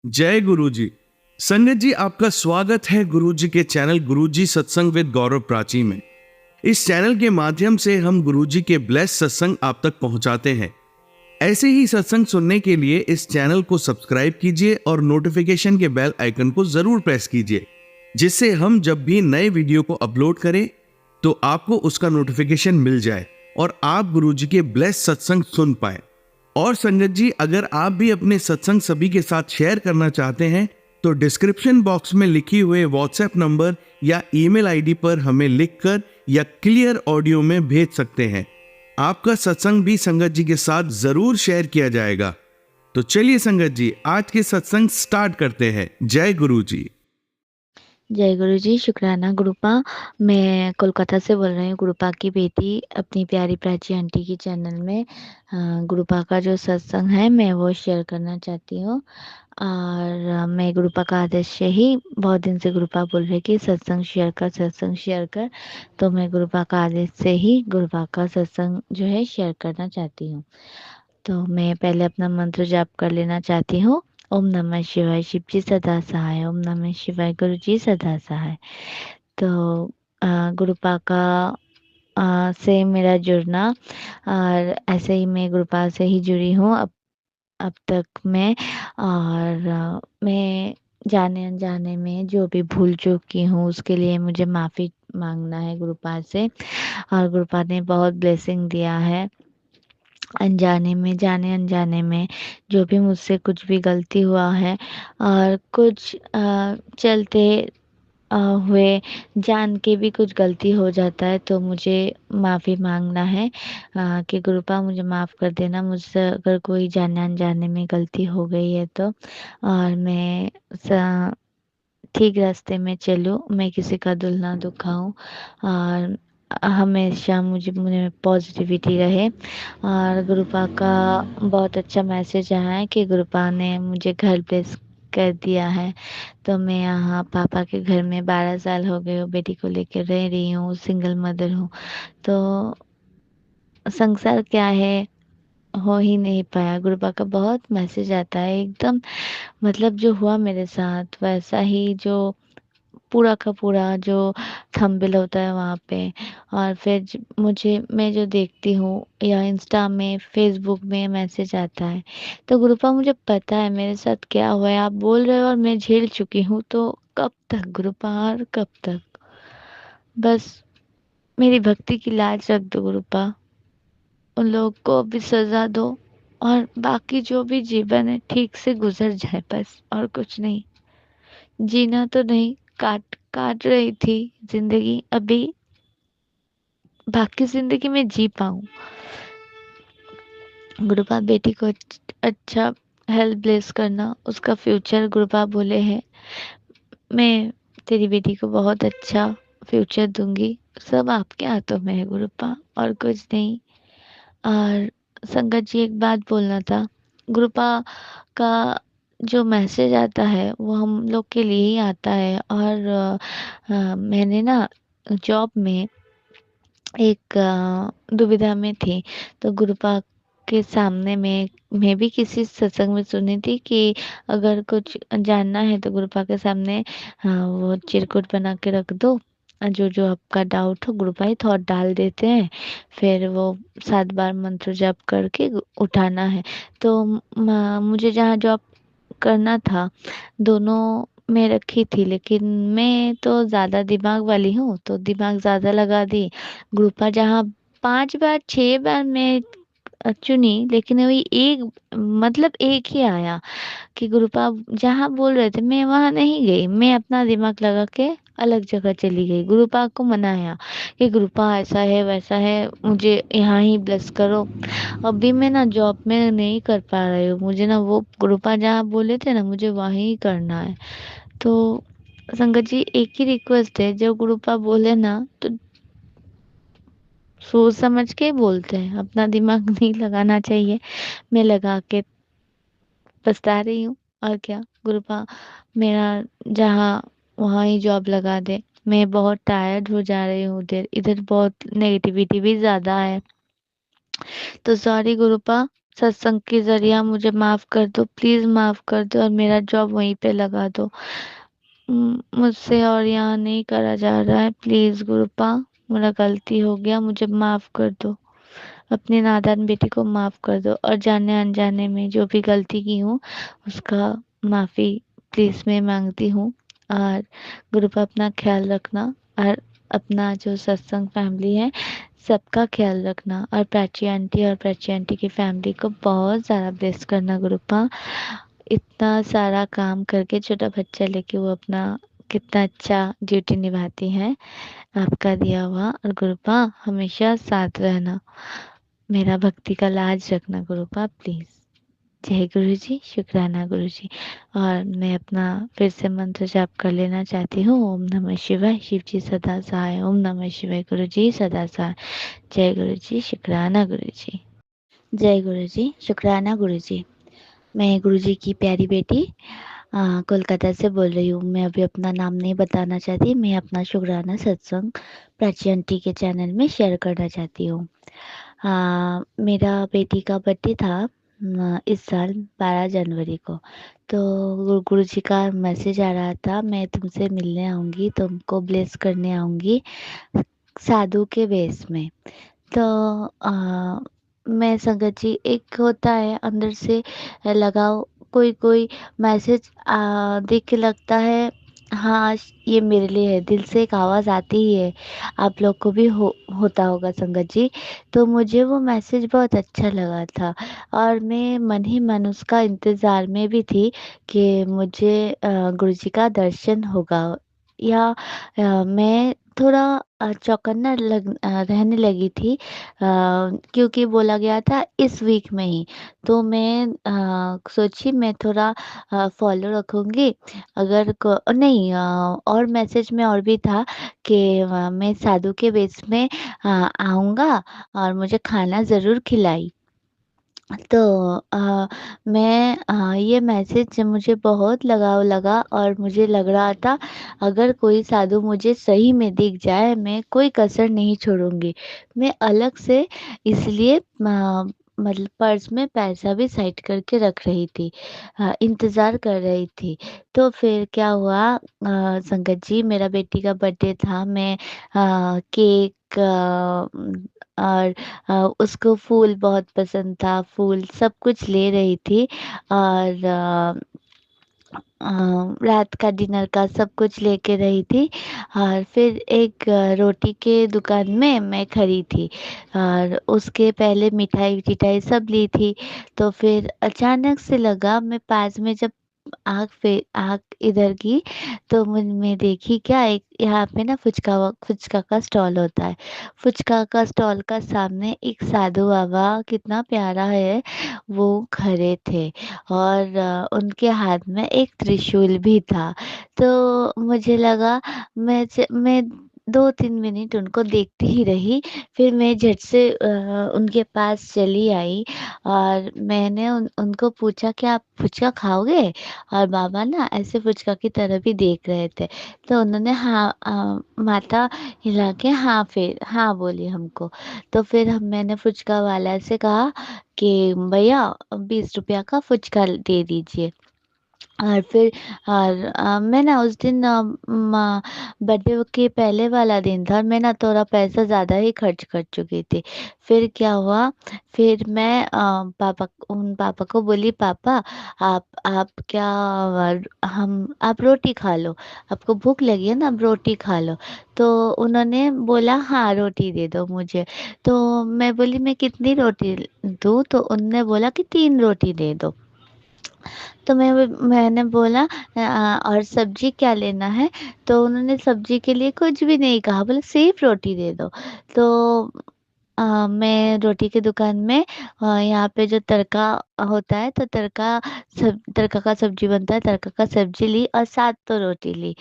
जय गुरु जी। संगत जी, आपका स्वागत है गुरु जी के चैनल गुरु जी सत्संग विद गौरव प्राची में। इस चैनल के माध्यम से हम गुरु जी के ब्लेस सत्संग आप तक पहुंचाते हैं। ऐसे ही सत्संग सुनने के लिए इस चैनल को सब्सक्राइब कीजिए और नोटिफिकेशन के बेल आइकन को जरूर प्रेस कीजिए, जिससे हम जब भी नए वीडियो को अपलोड करें तो आपको उसका नोटिफिकेशन मिल जाए और आप गुरु जी के ब्लेस सत्संग सुन पाए। और संगत जी, अगर आप भी अपने सत्संग सभी के साथ शेयर करना चाहते हैं तो डिस्क्रिप्शन बॉक्स में लिखी हुए व्हाट्सएप नंबर या ईमेल आईडी पर हमें लिखकर या क्लियर ऑडियो में भेज सकते हैं। आपका सत्संग भी संगत जी के साथ जरूर शेयर किया जाएगा। तो चलिए संगत जी, आज के सत्संग स्टार्ट करते हैं। जय गुरु जी। जय गुरु जी, शुक्राना गुरुपा। मैं कोलकाता से बोल रही हूँ, गुरुपा की बेटी। अपनी प्यारी प्राची आंटी की चैनल में गुरुपा का जो सत्संग है मैं वो शेयर करना चाहती हूँ। और मैं गुरुपा का आदेश से ही बहुत दिन से गुरुपा बोल रहे कि सत्संग शेयर कर। तो मैं गुरुपा का आदेश से ही गुरुपा का सत्संग जो है शेयर करना चाहती हूँ। तो मैं पहले अपना मंत्र जाप कर लेना चाहती हूँ। ओम नमः शिवाय, शिव जी सदा सहाय। ओम नमः शिवाय, गुरु जी सदा सहाय। तो गुरुपा का से मेरा जुड़ना, और ऐसे ही मैं गुरुपा से ही जुड़ी हूँ अब तक मैं। और मैं जाने अनजाने में जो भी भूल चूक की हूँ उसके लिए मुझे माफ़ी मांगना है गुरुपा से। और गुरुपा ने बहुत ब्लेसिंग दिया है। अनजाने में, जाने अनजाने में जो भी मुझसे कुछ भी गलती हुआ है और कुछ चलते हुए जान के भी कुछ गलती हो जाता है तो मुझे माफ़ी मांगना है कि गुरुपा मुझे माफ़ कर देना, मुझसे अगर कोई जाने अनजाने में गलती हो गई है तो। और मैं ठीक रास्ते में चलूँ, मैं किसी का दिल ना दुखाऊं, और हमेशा मुझे मुझे पॉजिटिविटी रहे। और गुरुपा का बहुत अच्छा मैसेज आया है कि गुरुपा ने मुझे घर प्लेस कर दिया है। तो मैं यहाँ पापा के घर में 12 साल हो गए हूँ, बेटी को लेकर रह रही हूँ, सिंगल मदर हूँ। तो संसार क्या है हो ही नहीं पाया। गुरुपा का बहुत मैसेज आता है एकदम, मतलब जो हुआ मेरे साथ वैसा ही, जो पूरा का पूरा जो थंबनेल होता है वहाँ पे। और फिर मुझे, मैं जो देखती हूँ या इंस्टा में फेसबुक में मैसेज आता है, तो गुरुपा मुझे पता है मेरे साथ क्या हुआ है। आप बोल रहे हो और मैं झेल चुकी हूँ, तो कब तक गुरुपा, और कब तक? बस मेरी भक्ति की लाज रख दो गुरुपा, उन लोग को भी सजा दो, और बाकी जो भी जीवन है ठीक से गुजर जाए बस, और कुछ नहीं। जीना तो नहीं, काट काट रही थी जिंदगी, अभी बाकी जिंदगी में जी पाऊं। गुरुपा बेटी को अच्छा हेल्थ ब्लेस करना, उसका फ्यूचर गुरुपा बोले हैं मैं तेरी बेटी को बहुत अच्छा फ्यूचर दूंगी। सब आपके हाथों में है गुरुपा, और कुछ नहीं। और संगत जी, एक बात बोलना था। गुरुपा का जो मैसेज आता है वो हम लोग के लिए ही आता है। और मैंने ना जॉब में एक दुविधा में थी, तो गुरुपा के सामने मैं भी किसी सत्संग में सुनी थी कि अगर कुछ जानना है तो गुरुपा के सामने वो चिरकुट बना के रख दो, जो जो आपका डाउट हो गुरुपा ही थॉट डाल देते हैं, फिर वो 7 बार मंत्र जप करके उठाना है। तो मुझे जहाँ जॉब करना था दोनों में रखी थी, लेकिन मैं तो ज़्यादा दिमाग वाली हूँ तो दिमाग ज़्यादा लगा दी। ग्रुपा जहाँ 5 बार 6 बार मैं चुनी, लेकिन वही एक, मतलब एक ही आया कि गुरुपा जहाँ बोल रहे थे मैं वहाँ नहीं गई, मैं अपना दिमाग लगा के अलग जगह चली गई। गुरुपा को मनाया कि गुरुपा ऐसा है वैसा है, मुझे यहाँ ही ब्लेस करो। अभी मैं ना जॉब में नहीं कर पा रही हूँ, मुझे ना वो गुरुपा जहाँ बोले थे ना मुझे वहीं करना है। तो संगत जी, एक ही रिक्वेस्ट है, जब गुरुपा बोले ना तो सोच समझ के बोलते हैं, अपना दिमाग नहीं लगाना चाहिए। मैं लगा के पछता रही हूँ, और क्या। गुरुपा मेरा जहाँ वहाँ ही जॉब लगा दे। मैं बहुत टायर्ड हो जा रही हूँ, उधर इधर बहुत नेगेटिविटी भी ज़्यादा है। तो सॉरी गुरुपा, सत्संग के ज़रिए मुझे माफ़ कर दो, प्लीज़ माफ़ कर दो और मेरा जॉब वहीं पे लगा दो। मुझसे और यहाँ नहीं करा जा रहा है, प्लीज़ गुरुपा मेरा गलती हो गया, मुझे माफ़ कर दो। अपनी नादान बेटी को माफ़ कर दो और जाने-अनजाने में जो भी गलती की हूँ, उसका माफ़ी प्लीज़ मैं माँगती हूँ। और गुरुपा अपना ख़्याल रखना और अपना जो सत्संग फैमिली है, सबका ख़्याल रखना और प्राची आंटी की फैमिली को बहुत ज़्यादा ब्लेस करना गुरुपा। इतना सारा काम करके छोटा बच्चा लेके वो अपना कितना अच्छा ड्यूटी निभाती हैं, आपका दिया हुआ। और गुरुपा हमेशा साथ रहना, मेरा भक्ति का लाज रखना गुरुपा प्लीज़। जय गुरु जी, शुक्राना गुरु जी। और मैं अपना फिर से मंत्र जाप कर लेना चाहती हूँ। ओम नमः शिवाय, शिव जी सदा सहाय। ओम नमः शिवाय, गुरु जी सदा सहाय। जय गुरु जी, शुक्राना गुरु जी। जय गुरु जी, शुक्राना गुरु जी। मैं गुरु जी की प्यारी बेटी कोलकाता से बोल रही हूँ। मैं अभी अपना नाम नहीं बताना चाहती, मैं अपना शुक्राना सत्संग प्राची आंटी के चैनल में शेयर करना चाहती हूँ। मेरा बेटी का बर्थडे था इस साल 12 जनवरी को। तो गुरु जी का मैसेज आ रहा था, मैं तुमसे मिलने आऊँगी, तुमको ब्लेस करने आऊँगी साधु के वेश में। तो मैं संगत जी, एक होता है अंदर से लगाव, कोई कोई मैसेज देख के लगता है हाँ ये मेरे लिए है, दिल से एक आवाज़ आती ही है। आप लोग को भी होता होगा संगत जी। तो मुझे वो मैसेज बहुत अच्छा लगा था और मैं मन ही मन उसका इंतज़ार में भी थी कि मुझे गुरुजी का दर्शन होगा। या मैं थोड़ा चौकन्ना रहने लगी थी, क्योंकि बोला गया था इस वीक में ही। तो मैं सोची मैं थोड़ा फॉलो रखूँगी। अगर नहीं, और मैसेज में और भी था कि मैं साधु के वेश में आऊँगा और मुझे खाना ज़रूर खिलाई। तो मैं ये मैसेज मुझे बहुत लगाव लगा और मुझे लग रहा था अगर कोई साधु मुझे सही में दिख जाए, मैं कोई कसर नहीं छोड़ूँगी। मैं अलग से इसलिए मतलब पर्स में पैसा भी साइड करके रख रही थी, इंतज़ार कर रही थी। तो फिर क्या हुआ, संगत जी, मेरा बेटी का बर्थडे था। मैं केक और उसको फूल बहुत पसंद था, फूल सब कुछ ले रही थी और रात का डिनर का सब कुछ लेके रही थी। और फिर एक रोटी के दुकान में मैं खड़ी थी और उसके पहले मिठाई-विठाई सब ली थी। तो फिर अचानक से लगा, मैं पास में जब आँख इधर की तो मैं देखी क्या, एक यहाँ पे ना फुचका का स्टॉल होता है। फुचका का स्टॉल का सामने एक साधु बाबा, कितना प्यारा है, वो खड़े थे और उनके हाथ में एक त्रिशूल भी था। तो मुझे लगा, मैं 2-3 मिनट उनको देखती ही रही, फिर मैं झट से उनके पास चली आई और मैंने उनको पूछा कि आप फुचका खाओगे? और बाबा ना ऐसे फुचका की तरफ ही देख रहे थे। तो उन्होंने माथा हिला के फिर हाँ बोली हमको। तो फिर मैंने फुचका वाला से कहा कि भैया 20 रुपया का फुचका दे दीजिए। और फिर और मैं ना उस दिन बर्थडे के पहले वाला दिन था, मैं ना थोड़ा पैसा ज़्यादा ही खर्च कर चुकी थी। फिर क्या हुआ, फिर मैं उन पापा को बोली, पापा आप क्या आप रोटी खा लो, आपको भूख लगी है ना, आप रोटी खा लो। तो उन्होंने बोला हाँ रोटी दे दो मुझे। तो मैं बोली मैं कितनी रोटी दूँ? तो उन्होंने बोला कि 3 रोटी दे दो। तो मैंने बोला और सब्ज़ी क्या लेना है? तो उन्होंने सब्ज़ी के लिए कुछ भी नहीं कहा, बोले सिर्फ़ रोटी दे दो। तो मैं रोटी की दुकान में यहाँ पे जो तड़का होता है, तो तड़का का सब्ज़ी बनता है, तड़का का सब्ज़ी ली और साथ तो रोटी ली।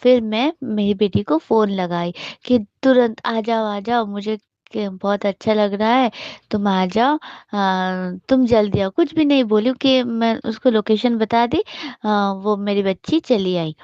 फिर मैं मेरी बेटी को फ़ोन लगाई कि तुरंत आ जाओ, मुझे बहुत अच्छा लग रहा है, तुम आ जाओ, तुम जल्दी आओ। कुछ भी नहीं बोली कि मैं उसको लोकेशन बता दी, वो मेरी बच्ची चली आई।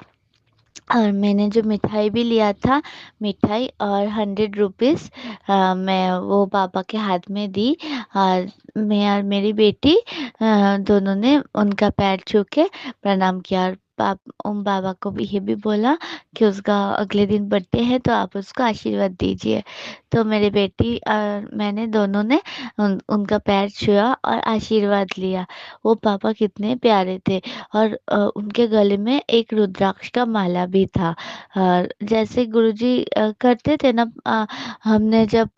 और मैंने जो मिठाई भी लिया था, मिठाई और 100 रुपीज़ मैं वो पापा के हाथ में दी। और मैं और मेरी बेटी दोनों ने उनका पैर छू के प्रणाम किया, और उन बाबा को भी ये भी बोला कि उसका अगले दिन बर्थडे है तो आप उसको आशीर्वाद दीजिए। तो मेरी बेटी और मैंने दोनों ने उनका पैर छुआ और आशीर्वाद लिया। वो पापा कितने प्यारे थे, और उनके गले में एक रुद्राक्ष का माला भी था। जैसे गुरुजी करते थे ना, हमने जब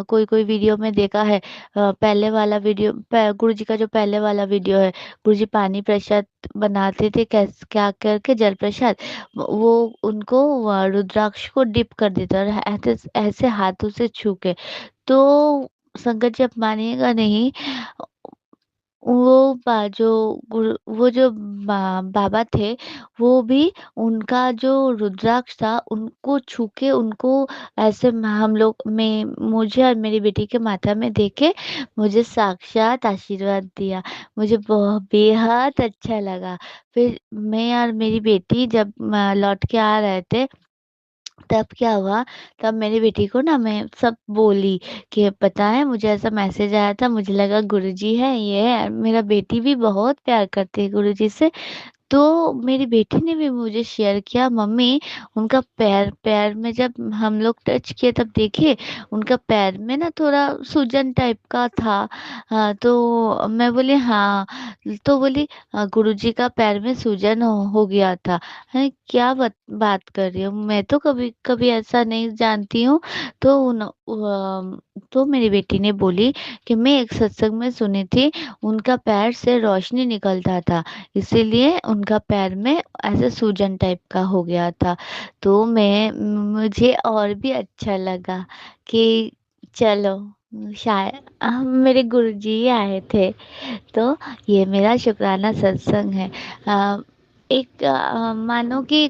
कोई वीडियो में देखा है, पहले वाला वीडियो, गुरुजी का जो पहले वाला वीडियो है, गुरुजी पानी प्रसाद बनाते थे, कैस क्या करके जल प्रसाद, वो उनको रुद्राक्ष को डिप कर देते और ऐसे ऐसे हाथों से छू के। तो संगत जी, आप मानिएगा नहीं, वो जो वो जो बाबा थे, वो भी, उनका जो रुद्राक्ष था उनको छू के, उनको ऐसे हम लोग में, मुझे और मेरी बेटी के माथा में देके मुझे साक्षात आशीर्वाद दिया। मुझे बहुत बेहद अच्छा लगा। फिर मैं और मेरी बेटी जब लौट के आ रहे थे, तब क्या हुआ, तब मेरी बेटी को ना मैं सब बोली कि पता है मुझे ऐसा मैसेज आया था, मुझे लगा गुरुजी है, ये है। मेरा बेटी भी बहुत प्यार करती है गुरुजी से। तो मेरी बेटी ने भी मुझे शेयर किया, मम्मी, उनका पैर पैर में जब हम लोग टच किए तब देखिए, उनका पैर में ना थोड़ा सूजन टाइप का था। तो मैं बोली हाँ। तो बोली गुरुजी का पैर में सूजन हो गया था। है क्या बात कर रही हो, मैं तो कभी कभी ऐसा नहीं जानती हूँ। तो तो मेरी बेटी ने बोली कि मैं एक सत्संग में सुनी थी, उनका पैर से रोशनी निकलता था, इसीलिए उनका पैर में ऐसे सूजन टाइप का हो गया था। तो मुझे और भी अच्छा लगा कि चलो, शायद मेरे गुरुजी ही आए थे। तो ये मेरा शुक्राना सत्संग है। एक मानो कि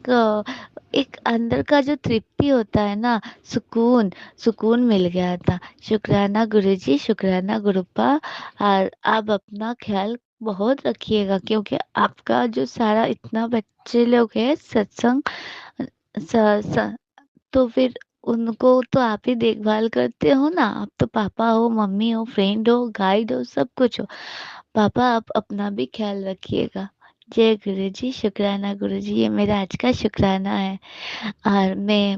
एक अंदर का जो तृप्ति होता है ना, सुकून, सुकून मिल गया था। शुक्राना गुरुजी, शुक्राना गुरुपा। और आप अपना ख्याल बहुत रखिएगा, क्योंकि आपका जो सारा इतना बच्चे लोग हैं सत्संग, स, स, तो फिर उनको तो आप ही देखभाल करते हो ना, आप तो पापा हो, मम्मी हो, फ्रेंड हो, गाइड हो, सब कुछ हो। पापा, आप अपना भी ख्याल रखिएगा। जय गुरु जी, शुक्राना गुरु जी, ये मेरा आज का शुक्राना है। और मैं,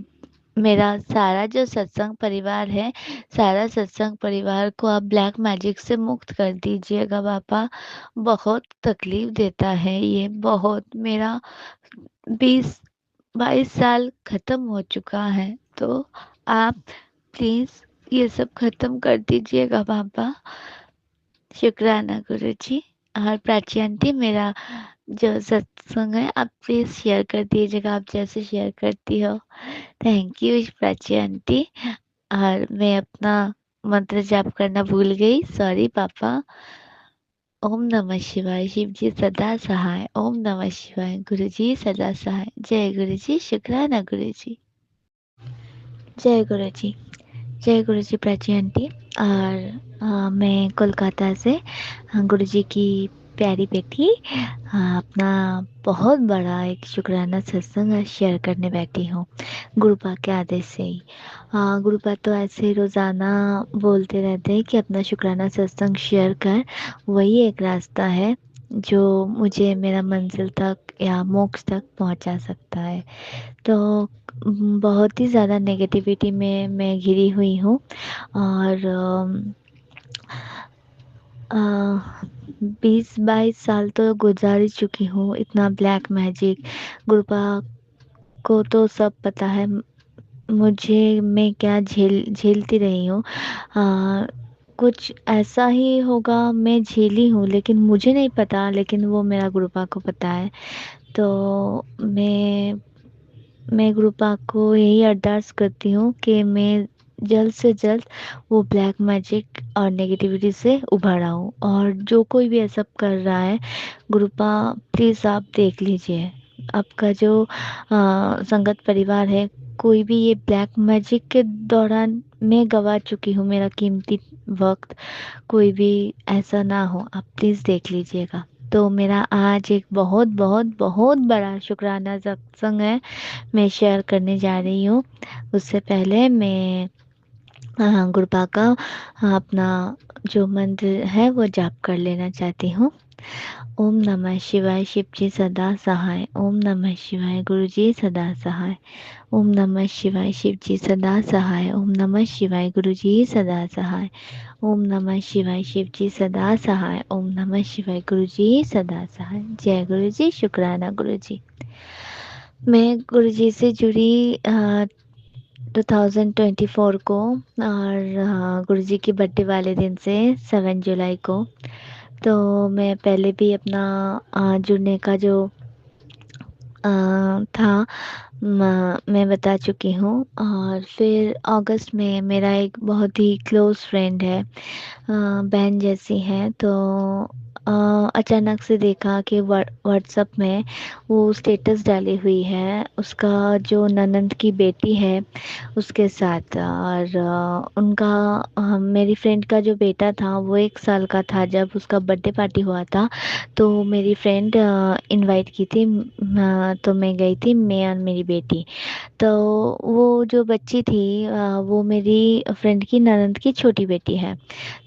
मेरा सारा जो सत्संग परिवार है, सारा सत्संग परिवार को आप ब्लैक मैजिक से मुक्त कर दीजिएगा पापा। बहुत तकलीफ देता है ये, बहुत। मेरा 20-22 साल खत्म हो चुका है, तो आप प्लीज ये सब खत्म कर दीजिएगा पापा। शुक्राना गुरु जी। और प्राची आंटी, मेरा जो सत्संग है आप प्लीज शेयर कर दीजिएगा, आप जैसे शेयर करती हो। Thank you Prachi aunty. और मैं अपना मंत्र जाप करना भूल गई, सॉरी पापा। ओम नमः शिवाय, शिव जी सदा सहाय। ओम नमः शिवाय, गुरु जी सदा सहाय। जय गुरु जी, शुक्राना गुरु जी। जय गुरु जी। जय गुरु जी प्राची आंटी। और मैं कोलकाता से गुरु जी की प्यारी बेटी अपना बहुत बड़ा एक शुक्राना सत्संग शेयर करने बैठी हूँ, गुरुपा के आदेश से ही। गुरुपा तो ऐसे रोज़ाना बोलते रहते हैं कि अपना शुक्राना सत्संग शेयर कर, वही एक रास्ता है जो मुझे मेरा मंजिल तक या मोक्ष तक पहुंचा सकता है। तो बहुत ही ज़्यादा नेगेटिविटी में मैं घिरी हुई हूँ। और 20-22 साल तो गुजार ही चुकी हूँ, इतना ब्लैक मैजिक। गुरुपा को तो सब पता है मुझे, मैं क्या झेलती रही हूँ। कुछ ऐसा ही होगा, मैं झेली हूँ, लेकिन मुझे नहीं पता, लेकिन वो मेरा गुरुपा को पता है। तो मैं गुरुपा को यही अरदास करती हूँ कि मैं जल्द से जल्द वो ब्लैक मैजिक और नेगेटिविटी से उभर आऊँ। और जो कोई भी ऐसा कर रहा है, गुरुपा प्लीज़ आप देख लीजिए, आपका जो संगत परिवार है, कोई भी ये ब्लैक मैजिक के दौरान मैं गवा चुकी हूँ मेरा कीमती वक्त, कोई भी ऐसा ना हो, आप प्लीज़ देख लीजिएगा। तो मेरा आज एक बहुत बहुत बहुत बड़ा शुक्राना सत्संग है, मैं शेयर करने जा रही हूँ। उससे पहले मैं गुरुपा का अपना जो मंत्र है वो जाप कर लेना चाहती हूँ। ओम नमः शिवाय, शिव जी सदा सहाय। ओम नमः शिवाय, गुरु जी सदा सहाय। ओम नमः शिवाय, शिव जी सदा सहाय। ओम नमः शिवाय, गुरु जी सदा सहाय। ओम नमः शिवाय, शिव जी सदा सहाय। ओम नमः शिवाय, गुरु जी सदा सहाय। जय गुरु जी, शुक्राना गुरु जी। मैं गुरु जी से जुड़ी 2024 को, और गुरु जी की बर्थडे वाले दिन से 7 जुलाई को। तो मैं पहले भी अपना जुड़ने का जो था मैं बता चुकी हूँ। और फिर अगस्त में मेरा एक बहुत ही क्लोज़ फ्रेंड है, बहन जैसी है। तो अ, अचानक से देखा कि व्हाट्सएप में वो स्टेटस डाली हुई है उसका जो ननंद की बेटी है उसके साथ। और उनका मेरी फ्रेंड का जो बेटा था वो 1 साल का था जब उसका बर्थडे पार्टी हुआ था। तो मेरी फ्रेंड इनवाइट की थी, तो मैं गई थी, मैं और मेरी बेटी। तो वो जो बच्ची थी वो मेरी फ्रेंड की ननंद की छोटी बेटी है।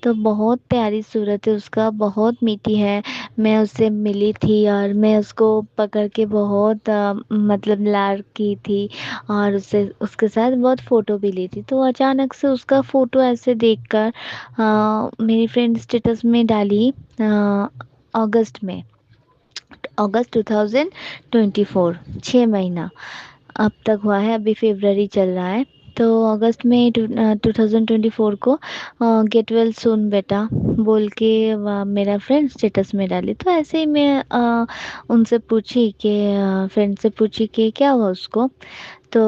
तो बहुत प्यारी सूरत है उसका, बहुत मीठी है। मैं उससे मिली थी और मैं उसको पकड़ के बहुत मतलब लाड की थी, और उससे उसके साथ बहुत फ़ोटो भी ली थी। तो अचानक से उसका फ़ोटो ऐसे देखकर मेरी फ्रेंड स्टेटस में डाली, अगस्त में, अगस्त 2024, 6 महीना अब तक हुआ है, अभी फरवरी चल रहा है। तो अगस्त में 2024 को गेट वेल सून बेटा बोल के मेरा फ्रेंड स्टेटस में डाली। तो ऐसे ही मैं उनसे पूछी कि फ्रेंड से पूछी कि क्या हुआ उसको। तो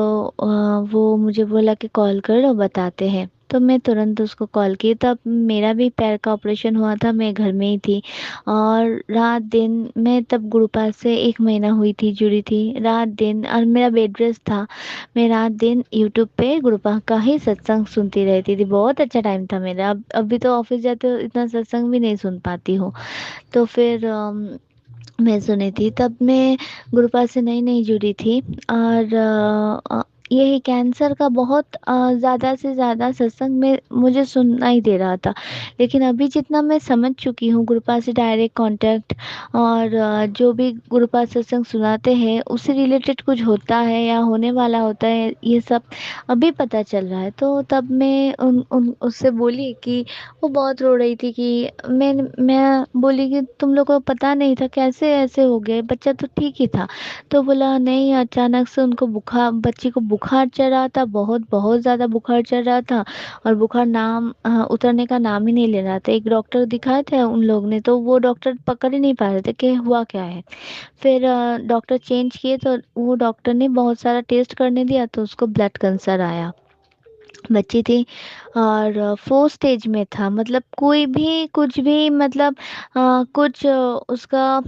वो मुझे बोला कि कॉल करो बताते हैं। तो मैं तुरंत उसको कॉल की। तब मेरा भी पैर का ऑपरेशन हुआ था, मैं घर में ही थी। और रात दिन मैं तब गुरुपाद से 1 महीना हुई थी, जुड़ी थी। रात दिन, और मेरा बेड रेस्ट था, मैं रात दिन यूट्यूब पे गुरुपाद का ही सत्संग सुनती रहती थी। बहुत अच्छा टाइम था मेरा। अब अभी तो ऑफिस जाते हो इतना सत्संग भी नहीं सुन पाती हूँ। तो फिर मैं सुनी थी। तब मैं गुरुपाद से नई नई जुड़ी थी। और यही कैंसर का बहुत ज़्यादा से ज़्यादा सत्संग में मुझे सुनना ही दे रहा था। लेकिन अभी जितना मैं समझ चुकी हूँ गुरुपाद से डायरेक्ट कांटेक्ट, और जो भी गुरुपाद सत्संग सुनाते हैं उससे रिलेटेड कुछ होता है या होने वाला होता है, ये सब अभी पता चल रहा है। तो तब मैं उन उन उससे बोली कि वो बहुत रो रही थी कि मैं बोली कि तुम लोग को पता नहीं था, कैसे ऐसे हो गए, बच्चा तो ठीक ही था। तो बोला नहीं, अचानक से उनको बुखार, बच्ची को बुखार चढ़ रहा था, बहुत बहुत ज़्यादा बुखार चढ़ रहा था। और बुखार उतरने का नाम ही नहीं ले रहा था। एक डॉक्टर दिखाए थे उन लोग ने, तो वो डॉक्टर पकड़ ही नहीं पा रहे थे कि हुआ क्या है। फिर डॉक्टर चेंज किए तो वो डॉक्टर ने बहुत सारा टेस्ट करने दिया, तो उसको ब्लड कैंसर आया। बच्ची थी और 4 स्टेज में था, मतलब कोई भी कुछ भी, मतलब कुछ उसका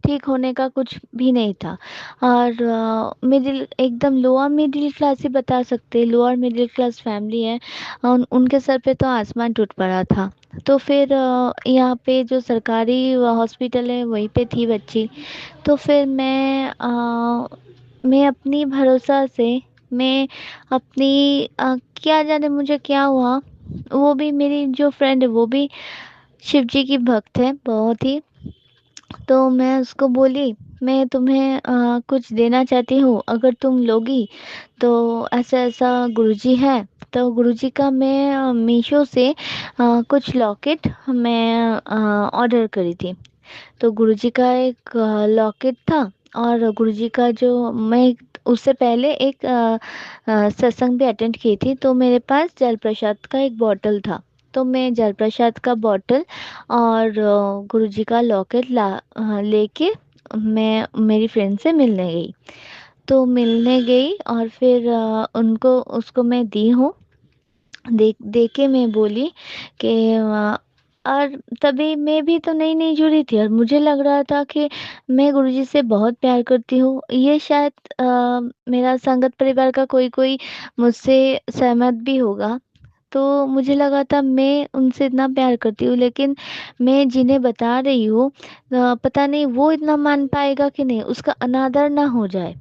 ठीक होने का कुछ भी नहीं था। और मिडिल, एकदम लोअर मिडिल क्लास ही बता सकते हैं, लोअर मिडिल क्लास फैमिली है। उनके सर पे तो आसमान टूट पड़ा था। तो फिर यहाँ पे जो सरकारी हॉस्पिटल है वहीं पे थी बच्ची। तो फिर मैं अपनी भरोसा से, मैं अपनी क्या जाने मुझे क्या हुआ। वो भी मेरी जो फ्रेंड है वो भी शिव जी की भक्त है बहुत ही। तो मैं उसको बोली मैं तुम्हें कुछ देना चाहती हूँ, अगर तुम लोगी तो ऐसा ऐसा गुरुजी है। तो गुरुजी का मैं मीशो से कुछ लॉकेट मैं ऑर्डर करी थी। तो गुरुजी का एक लॉकेट था। और गुरुजी का जो मैं उससे पहले एक सत्संग भी अटेंड की थी, तो मेरे पास जल प्रसाद का एक बॉटल था। तो मैं जल प्रसाद का बॉटल और गुरुजी का लॉकेट लेके मैं मेरी फ्रेंड से मिलने गई। तो मिलने गई और फिर उनको उसको मैं दी हूँ। देख देख के मैं बोली कि और तभी मैं भी तो नई नई जुड़ी थी और मुझे लग रहा था कि मैं गुरुजी से बहुत प्यार करती हूँ। ये शायद मेरा संगत परिवार का कोई कोई मुझसे सहमत भी होगा। तो मुझे लगा था मैं उनसे इतना प्यार करती हूँ, लेकिन मैं जिन्हें बता रही हूँ पता नहीं वो इतना मान पाएगा कि नहीं, उसका अनादर ना हो जाए।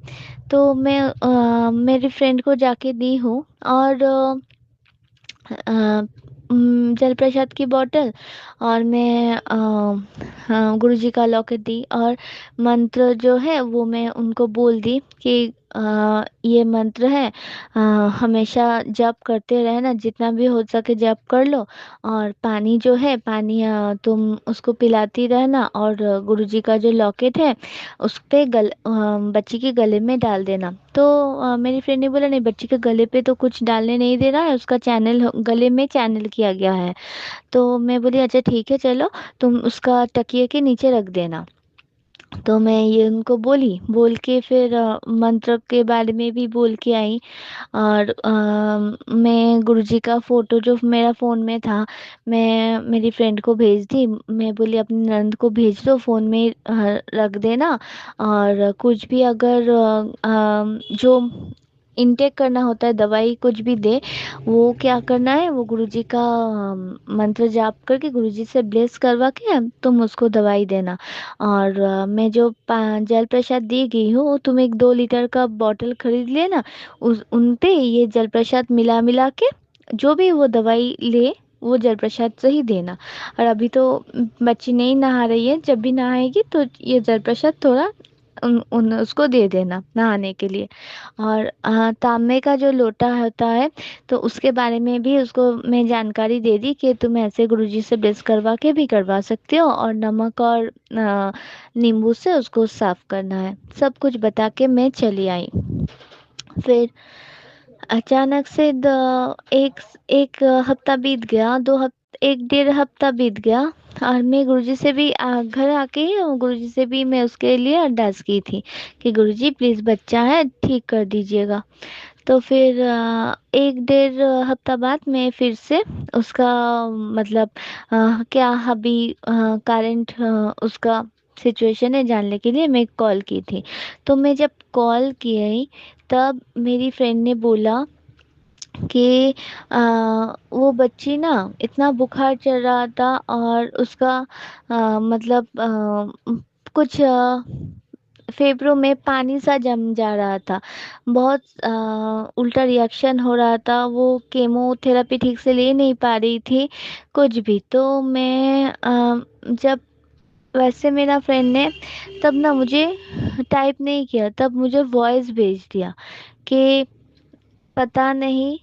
तो मैं मेरी फ्रेंड को जाके दी हूँ, और जल प्रसाद की बॉटल, और मैं हाँ, गुरु जी का लॉकेट दी, और मंत्र जो है वो मैं उनको बोल दी कि ये मंत्र है, हमेशा जप करते रहना, जितना भी हो सके जप कर लो, और पानी जो है, पानी तुम उसको पिलाती रहना, और गुरु जी का जो लॉकेट है उस पे बच्ची के गले में डाल देना। तो मेरी फ्रेंड ने बोला नहीं, बच्ची के गले पे तो कुछ डालने नहीं देना है, उसका चैनल गले में चैनल किया गया है। तो मैं बोली अच्छा ठीक है, चलो तुम उसका तकिए के नीचे रख देना। तो मैं ये उनको बोली, बोल के फिर मंत्र के बारे में भी बोल के आई, और मैं गुरुजी का फ़ोटो जो मेरा फ़ोन में था, मैं मेरी फ्रेंड को भेज दी। मैं बोली अपनी नंद को भेज दो, फ़ोन में रख देना, और कुछ भी अगर जो इनटेक करना होता है, दवाई कुछ भी दे, वो क्या करना है, वो गुरुजी का मंत्र जाप करके गुरुजी से ब्लेस करवा के तुम उसको दवाई देना। और मैं जो जल प्रसाद दी गई हूँ, वो तुम एक 2 लीटर का बॉटल खरीद लेना, उस उन पे ये जल प्रसाद मिला मिला के, जो भी वो दवाई ले वो जल प्रसाद से ही देना। और अभी तो बच्ची नहीं नहा रही है, जब भी नहाएगी तो ये जल प्रसाद थोड़ा उन, उन उसको दे देना नहाने के लिए। और तांबे का जो लोटा होता है, तो उसके बारे में भी उसको मैं जानकारी दे दी कि तुम ऐसे गुरुजी से ब्लेस करवा के भी करवा सकते हो, और नमक और नींबू से उसको साफ करना है। सब कुछ बता के मैं चली आई। फिर अचानक से एक एक हफ्ता बीत गया, 2 हफ्ते, 1 डेढ़ हफ्ता बीत गया, और मैं गुरुजी से भी घर आके ही गुरुजी से भी मैं उसके लिए अरदास की थी कि गुरुजी प्लीज़ बच्चा है, ठीक कर दीजिएगा। तो फिर 1 डेढ़ हफ्ता बाद मैं फिर से उसका मतलब क्या अभी करंट उसका सिचुएशन है जानने के लिए मैं कॉल की थी। तो मैं जब कॉल की तब मेरी फ्रेंड ने बोला कि वो बच्ची ना इतना बुखार चढ़ रहा था, और उसका मतलब कुछ फेफड़ों में पानी सा जम जा रहा था, बहुत उल्टा रिएक्शन हो रहा था, वो केमोथेरेपी ठीक से ले नहीं पा रही थी कुछ भी। तो मैं जब वैसे मेरा फ्रेंड ने तब ना मुझे टाइप नहीं किया, तब मुझे वॉइस भेज दिया कि पता नहीं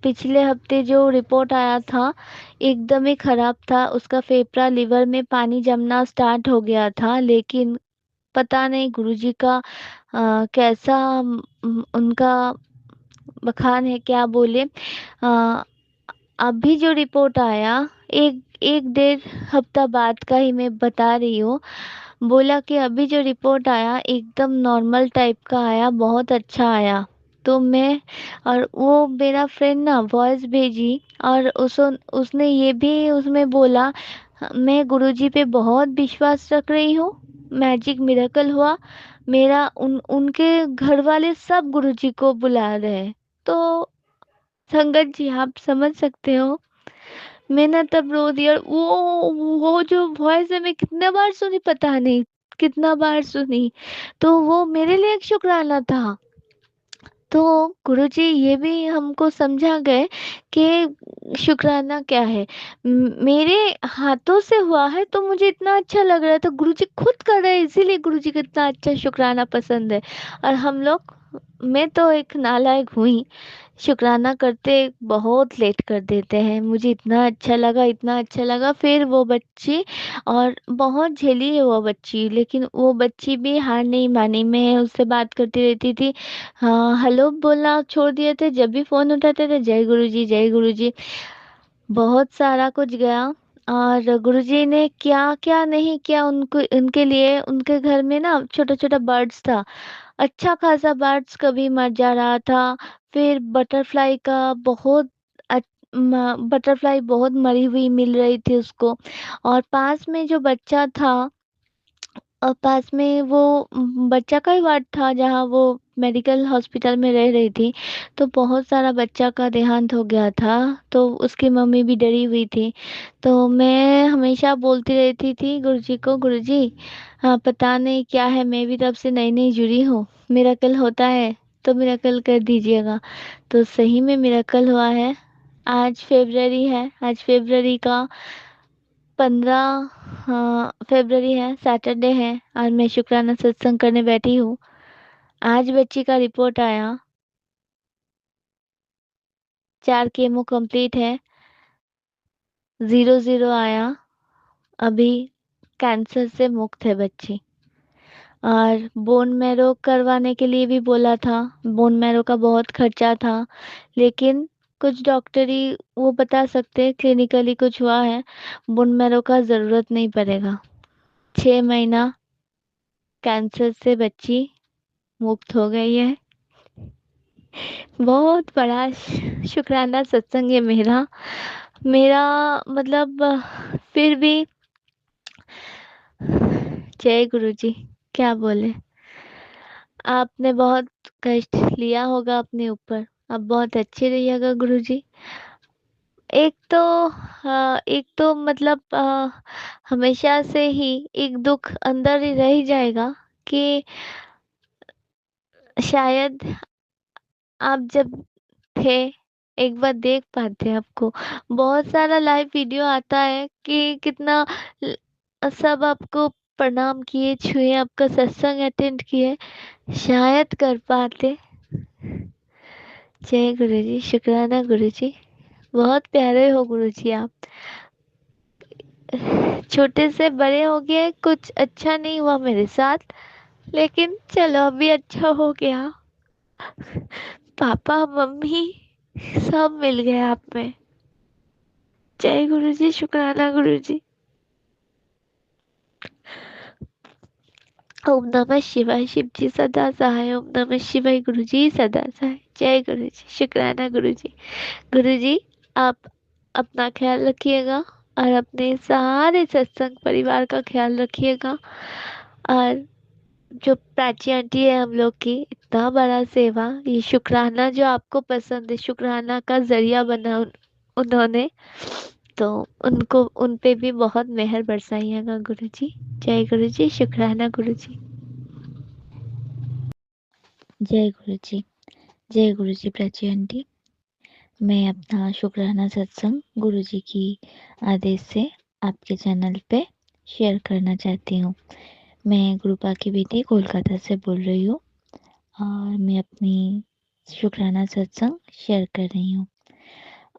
पिछले हफ्ते जो रिपोर्ट आया था एकदम ही खराब था, उसका फेफड़ा लिवर में पानी जमना स्टार्ट हो गया था, लेकिन पता नहीं गुरुजी का कैसा उनका बखान है क्या बोले। अ, अभी जो रिपोर्ट आया, एक 1 डेढ़ हफ्ता बाद का ही मैं बता रही हूँ, बोला कि अभी जो रिपोर्ट आया एकदम नॉर्मल टाइप का आया, बहुत अच्छा आया। तो मैं और वो मेरा फ्रेंड ना वॉइस भेजी, और उसने ये भी उसमें बोला मैं गुरुजी पे बहुत विश्वास रख रही हूँ, मैजिक मिरेकल हुआ मेरा, उनके घर वाले सब गुरुजी को बुला रहे हैं। तो संगत जी आप समझ सकते हो, मैं ना तब रो दिया। वो जो वॉइस है मैं कितने बार सुनी पता नहीं, कितना बार सुनी, तो वो मेरे लिए एक शुक्राना था। तो गुरुजी ये भी हमको समझा गए कि शुक्राना क्या है। मेरे हाथों से हुआ है तो मुझे इतना अच्छा लग रहा है, तो गुरुजी खुद कर रहे हैं, इसीलिए गुरुजी को इतना अच्छा शुक्राना पसंद है। और हम लोग, मैं तो एक नालायक हुई, शुक्राना करते बहुत लेट कर देते हैं। मुझे इतना अच्छा लगा, इतना अच्छा लगा। फिर वो बच्ची, और बहुत झेली है वो बच्ची, लेकिन वो बच्ची भी हार नहीं मानी, मैं उससे बात करती रहती थी। हाँ, हेलो बोलना छोड़ दिए थे, जब भी फोन उठाते थे जय गुरुजी जय गुरुजी। बहुत सारा कुछ गया, और गुरुजी ने क्या क्या नहीं किया उनको, उनके लिए। उनके घर में ना छोटा छोटा बर्ड्स था, अच्छा खासा बर्ड्स कभी मर जा रहा था। फिर बटरफ्लाई का बहुत बटरफ्लाई बहुत मरी हुई मिल रही थी उसको। और पास में जो बच्चा था, और पास में वो बच्चा का ही वार्ड था जहाँ वो मेडिकल हॉस्पिटल में रह रही थी। तो बहुत सारा बच्चा का देहांत हो गया था, तो उसकी मम्मी भी डरी हुई थी। तो मैं हमेशा बोलती रहती थी गुरुजी को, गुरुजी पता नहीं क्या है, मैं भी तब से नई नई जुड़ी हूँ, मिरेकल होता है तो मिरेकल कर दीजिएगा। तो सही में मिरेकल हुआ है। आज फरवरी है, आज फरवरी का 15, हाँ फरवरी है, सैटरडे है। आज मैं शुक्राना सत्संग करने बैठी हूँ। आज बच्ची का रिपोर्ट आया, 4 केमो कंप्लीट है, 0 आया। अभी कैंसर से मुक्त है बच्ची। और बोन मैरो करवाने के लिए भी बोला था, बोन मैरो का बहुत खर्चा था, लेकिन कुछ डॉक्टर ही वो बता सकते हैं, क्लिनिकली कुछ हुआ है, बोन मैरो का ज़रूरत नहीं पड़ेगा। 6 महीना कैंसर से बच्ची मुक्त हो गई है। बहुत बड़ा शुक्राना सत्संग है मेरा। मेरा मतलब फिर भी जय गुरु जी, क्या बोले। आपने बहुत कष्ट लिया होगा अपने ऊपर, अब बहुत अच्छे रहिएगा गुरु जी। एक तो एक तो मतलब हमेशा से ही एक दुख अंदर ही रह जाएगा कि शायद आप जब थे एक बार देख पाते आपको। बहुत सारा लाइव वीडियो आता है कि कितना सब आपको प्रणाम किए, छुए, आपका सत्संग अटेंड किए, शायद कर पाते। जय गुरु जी, शुक्राना गुरु जी, बहुत प्यारे हो गुरु जी आप। छोटे से बड़े हो गए, कुछ अच्छा नहीं हुआ मेरे साथ, लेकिन चलो अभी अच्छा हो गया। पापा मम्मी सब मिल गए आप में। जय गुरु जी, शुक्राना गुरु जी। ओम नमः शिवाय, शिव जी सदा सहाय। ओम नमः शिवाय, गुरु जी सदा सहाय। जय गुरु जी, शुक्राना गुरु जी। गुरु जी आप अपना ख्याल रखिएगा और अपने सारे सत्संग परिवार का ख्याल रखिएगा। और जो प्राची आंटी है हम लोग की, इतना बड़ा सेवा, ये शुक्राना जो आपको पसंद है, शुक्राना का जरिया बना उन्होंने, तो उनको उन पे भी बहुत मेहर बरसाइएगा गुरु जी। जय गुरु जी, शुक्राना गुरु जी। जय गुरु जी, जय गुरु जी प्राची आंटी। मैं अपना शुक्राना सत्संग गुरु जी की आदेश से आपके चैनल पे शेयर करना चाहती हूँ। मैं गुरुपा की बेटी कोलकाता से बोल रही हूँ और मैं अपनी शुक्राना सत्संग शेयर कर रही हूँ।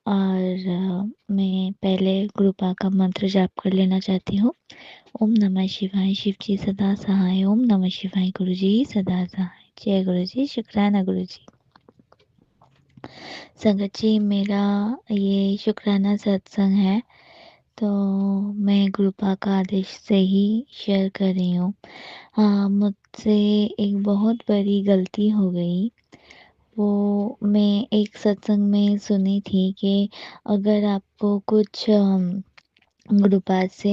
और मैं पहले गुरुपा का मंत्र जाप कर लेना चाहती हूँ। ओम नमः शिवाय, शिव जी सदा सहाय। ओम नमः शिवाय, गुरु जी सदा सहाय। जय गुरु जी, शुक्राना गुरु जी। संगत जी, मेरा ये शुक्राना सत्संग है, तो मैं गुरुपा का आदेश से ही शेयर कर रही हूँ। हाँ, मुझसे एक बहुत बड़ी गलती हो गई। वो मैं एक सत्संग में सुनी थी कि अगर आपको कुछ गुरुपा से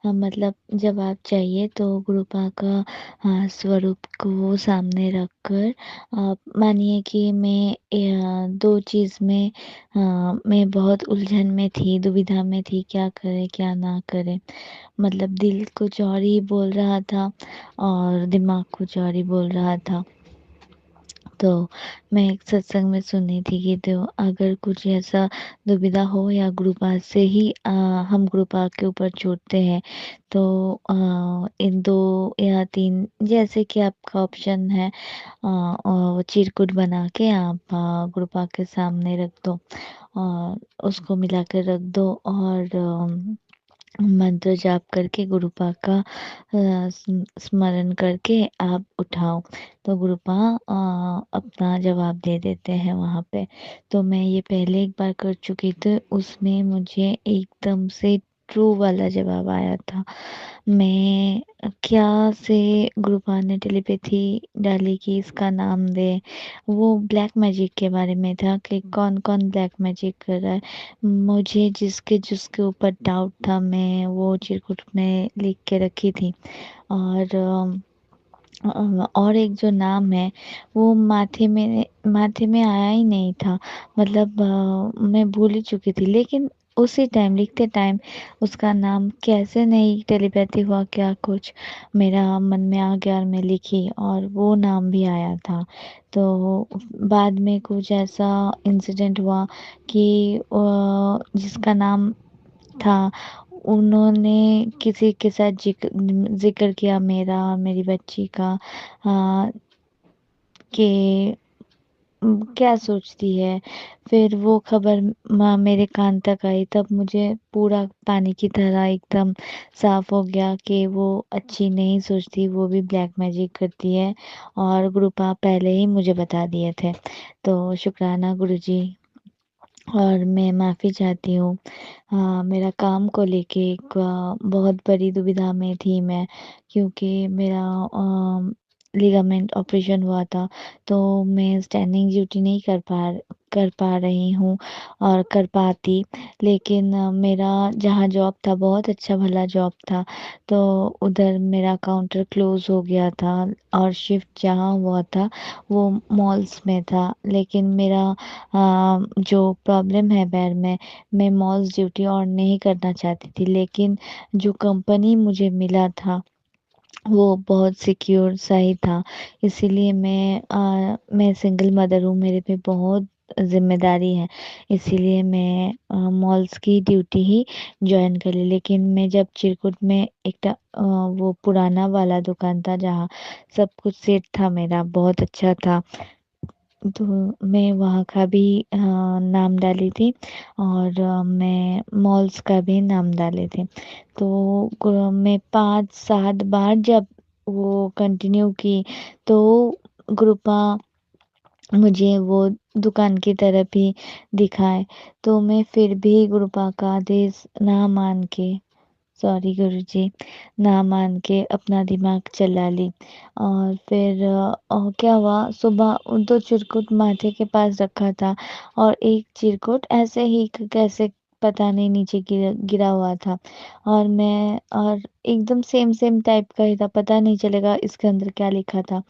मतलब जब आप चाहिए तो गुरुपा का स्वरूप को सामने रखकर आप मानिए कि मैं 2 चीज़ में मैं बहुत उलझन में थी, दुविधा में थी, क्या करे क्या ना करे। मतलब दिल कुछ और ही बोल रहा था और दिमाग कुछ और ही बोल रहा था। तो मैं एक सत्संग में सुनी थी कि तो अगर कुछ ऐसा दुविधा हो या गुरुपा से ही हम गुरुपा के ऊपर छोड़ते हैं, तो इन 2 या 3 जैसे कि आपका ऑप्शन है, वो चिरकुट बना के आप गुरुपा के सामने रख दो और उसको मिला कर रख दो और मंत्र जाप करके गुरुपा का स्मरण करके आप उठाओ, तो गुरुपा अपना जवाब दे देते हैं वहाँ पे। तो मैं ये पहले एक बार कर चुकी थी, उसमें मुझे एकदम से ट्रू वाला जवाब आया था। मैं क्या से गुरुपा ने टेलीपैथी डाली कि इसका नाम दे। वो ब्लैक मैजिक के बारे में था कि कौन कौन ब्लैक मैजिक कर रहा है। मुझे जिसके जिसके ऊपर डाउट था, मैं वो चिरकुट में लिख के रखी थी और और एक जो नाम है वो माथे में आया ही नहीं था। मतलब मैं भूल ही चुकी थी, लेकिन उसी टाइम लिखते टाइम उसका नाम कैसे नहीं टेलीपैथी हुआ क्या कुछ मेरा मन में आ गया और मैं लिखी और वो नाम भी आया था। तो बाद में कुछ ऐसा इंसिडेंट हुआ कि जिसका नाम था, उन्होंने किसी के साथ ज़िक्र किया मेरा और मेरी बच्ची का, कि क्या सोचती है। फिर वो खबर मेरे कान तक आई, तब मुझे पूरा पानी की तरह एकदम साफ हो गया कि वो अच्छी नहीं सोचती, वो भी ब्लैक मैजिक करती है और गुरुपा पहले ही मुझे बता दिए थे। तो शुक्राना गुरुजी, और मैं माफ़ी चाहती हूँ। मेरा काम को लेके एक बहुत बड़ी दुविधा में थी मैं, क्योंकि मेरा लिगामेंट ऑपरेशन हुआ था, तो मैं स्टैंडिंग ड्यूटी नहीं कर पा रही हूँ और कर पाती। लेकिन मेरा जहाँ जॉब था बहुत अच्छा भला जॉब था, तो उधर मेरा काउंटर क्लोज़ हो गया था और शिफ्ट जहाँ हुआ था वो मॉल्स में था। लेकिन मेरा जो प्रॉब्लम है पैर में, मैं मॉल्स ड्यूटी और नहीं करना चाहती थी, लेकिन जो कंपनी मुझे मिला था वो बहुत सिक्योर सा ही था। इसीलिए मैं सिंगल मदर हूँ, मेरे पे बहुत ज़िम्मेदारी है, इसीलिए मैं मॉल्स की ड्यूटी ही जॉइन कर ली। लेकिन मैं जब चिरकुट में वो पुराना वाला दुकान था जहाँ सब कुछ सेट था, मेरा बहुत अच्छा था, तो मैं वहाँ का भी नाम डाली थी और मैं मॉल्स का भी नाम डाले थे। तो मैं 5-7 बार जब वो कंटिन्यू की, तो कृपा मुझे वो दुकान की तरफ ही दिखाए, तो मैं फिर भी कृपा का आदेश ना मान के, सॉरी गुरुजी, ना मान के अपना दिमाग चला ली। और फिर क्या हुआ, सुबह तो चिरकुट माथे के पास रखा था और एक चिरकुट ऐसे ही कैसे पता नहीं नीचे गिरा हुआ था, और एकदम सेम सेम टाइप का ही था, पता नहीं चलेगा इसके अंदर क्या लिखा था।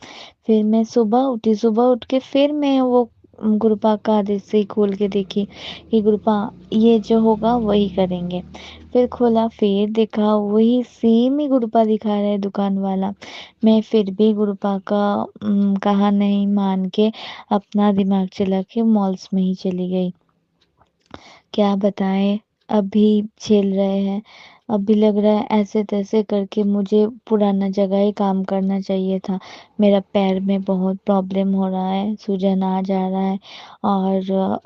फिर मैं सुबह उठी, सुबह उठ के फिर मैं वो गुरुपा का आदेश से खोल के देखी कि गुरुपा ये जो होगा वही करेंगे। फिर खोला, फिर देखा वही सेम ही गुरुपा दिखा रहा है दुकान वाला। मैं फिर भी गुरुपा का कहा नहीं मान के अपना दिमाग चला के मॉल्स में ही चली गई। क्या बताएं, अभी झेल रहे हैं। अभी लग रहा है ऐसे तैसे करके मुझे पुराना जगह ही काम करना चाहिए था। मेरा पैर में बहुत प्रॉब्लम हो रहा है, सूजन आ जा रहा है और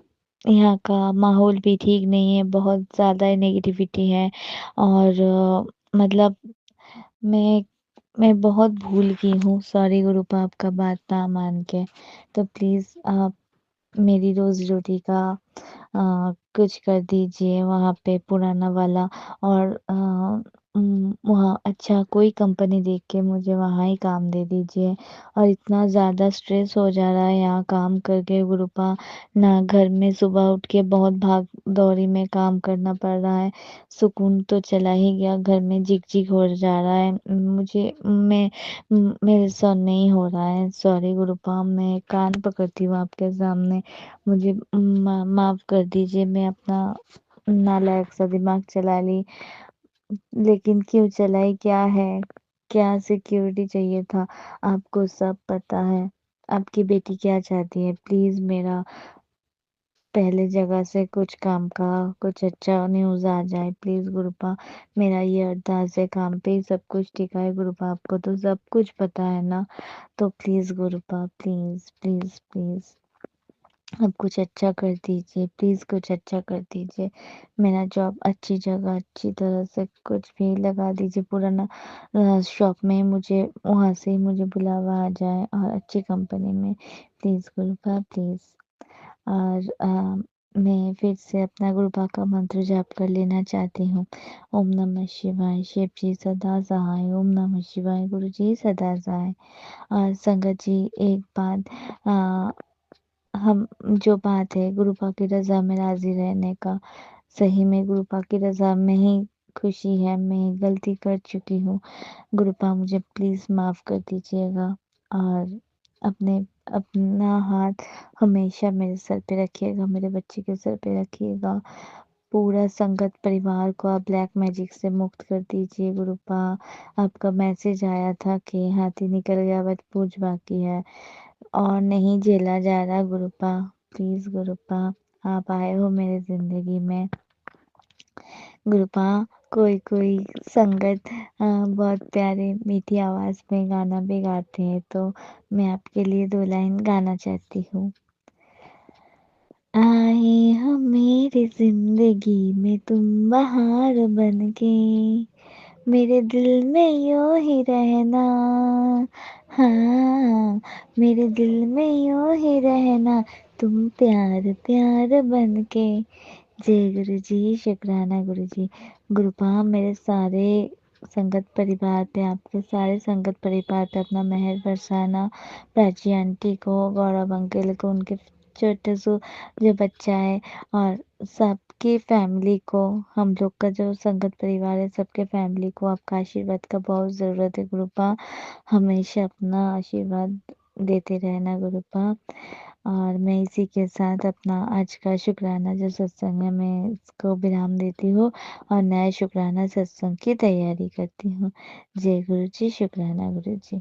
यहाँ का माहौल भी ठीक नहीं है, बहुत ज़्यादा नेगेटिविटी है। और मतलब मैं मैं बहुत भूल गई हूँ, सॉरी गुरुपा आपका बात ना मान के। तो प्लीज़ आप मेरी रोज़ी रोटी का कुछ कर दीजिए वहाँ पे पुराना वाला, और वहाँ अच्छा कोई कंपनी देख के मुझे वहाँ ही काम दे दीजिए। और इतना ज़्यादा स्ट्रेस हो जा रहा है यहाँ काम करके गुरुपा, ना घर में सुबह उठ के बहुत भाग दौड़ी में काम करना पड़ रहा है, सुकून तो चला ही गया, घर में झिक झिक हो जा रहा है। मेरे से नहीं हो रहा है, सॉरी गुरुपा, मैं कान पकड़ती हूँ आपके सामने, मुझे माफ़ कर दीजिए। मैं अपना नालायक सा दिमाग चला ली, लेकिन क्यों चलाई, क्या है, क्या सिक्योरिटी चाहिए था, आपको सब पता है। आपकी बेटी क्या चाहती है, प्लीज़ मेरा पहले जगह से कुछ काम का कुछ अच्छा न्यूज़ आ जाए प्लीज़ गुरुपा। मेरा ये अरदास है, काम पे ही सब कुछ टिका है गुरुपा, आपको तो सब कुछ पता है ना। तो प्लीज़ गुरुपा, प्लीज़ प्लीज़ प्लीज़ अब कुछ अच्छा कर दीजिए, प्लीज़ कुछ अच्छा कर दीजिए। मेरा जॉब अच्छी जगह अच्छी तरह से कुछ भी लगा दीजिए, पुराना शॉप में मुझे वहाँ से ही मुझे बुलावा आ जाए और अच्छी कंपनी में, प्लीज़ गुरुपा प्लीज़। और मैं फिर से अपना गुरुपा का मंत्र जाप कर लेना चाहती हूँ। ओम नमः शिवाय, शिव जी सदा सहाय, ओम नमः शिवाय, गुरु जी सदा सहाय। और संगत जी, एक बात, अ, हम जो बात है गुरुपा की रज़ा में राज़ी रहने का, सही में गुरुपा की रज़ा में ही खुशी है। मैं गलती कर चुकी हूँ, गुरुपा मुझे प्लीज़ माफ़ कर दीजिएगा। और अपने अपना हाथ हमेशा मेरे सर पे रखिएगा, मेरे बच्चे के सर पे रखिएगा। पूरा संगत परिवार को आप ब्लैक मैजिक से मुक्त कर दीजिए गुरुपा। आपका मैसेज आया था कि हाथी निकल गया बट पूछ बाकी है और नहीं झेला जा रहा गुरुपा। प्लीज़ गुरुपा, आप आए हो मेरे ज़िंदगी में। गुरुपा, कोई-कोई संगत बहुत प्यारे मीठी आवाज़ में गाना भी गाते हैं, तो मैं आपके लिए 2 लाइन गाना चाहती हूँ। आए हो मेरी ज़िंदगी में तुम बहार बनके, मेरे दिल में यूँ ही रहना, हाँ, मेरे दिल में यूँ ही रहना, तुम प्यार-प्यार बनके। जय गुरुजी, शुक्राना गुरुजी। गुरुपा मेरे सारे संगत परिवार पे, आपके सारे संगत परिवार पे अपना मेहर बरसाना। प्राची आंटी को, गौरव अंकल को, उनके छोटे सो जो बच्चा है और सबकी फैमिली को, हम लोग का जो संगत परिवार है सबके फैमिली को आपका आशीर्वाद का बहुत ज़रूरत है गुरुपा। हमेशा अपना आशीर्वाद देते रहना गुरुपा। और मैं इसी के साथ अपना आज का शुक्राना जो सत्संग है मैं इसको विराम देती हूँ और नए शुक्राना सत्संग की तैयारी करती हूँ। जय गुरु जी, शुक्राना गुरु जी।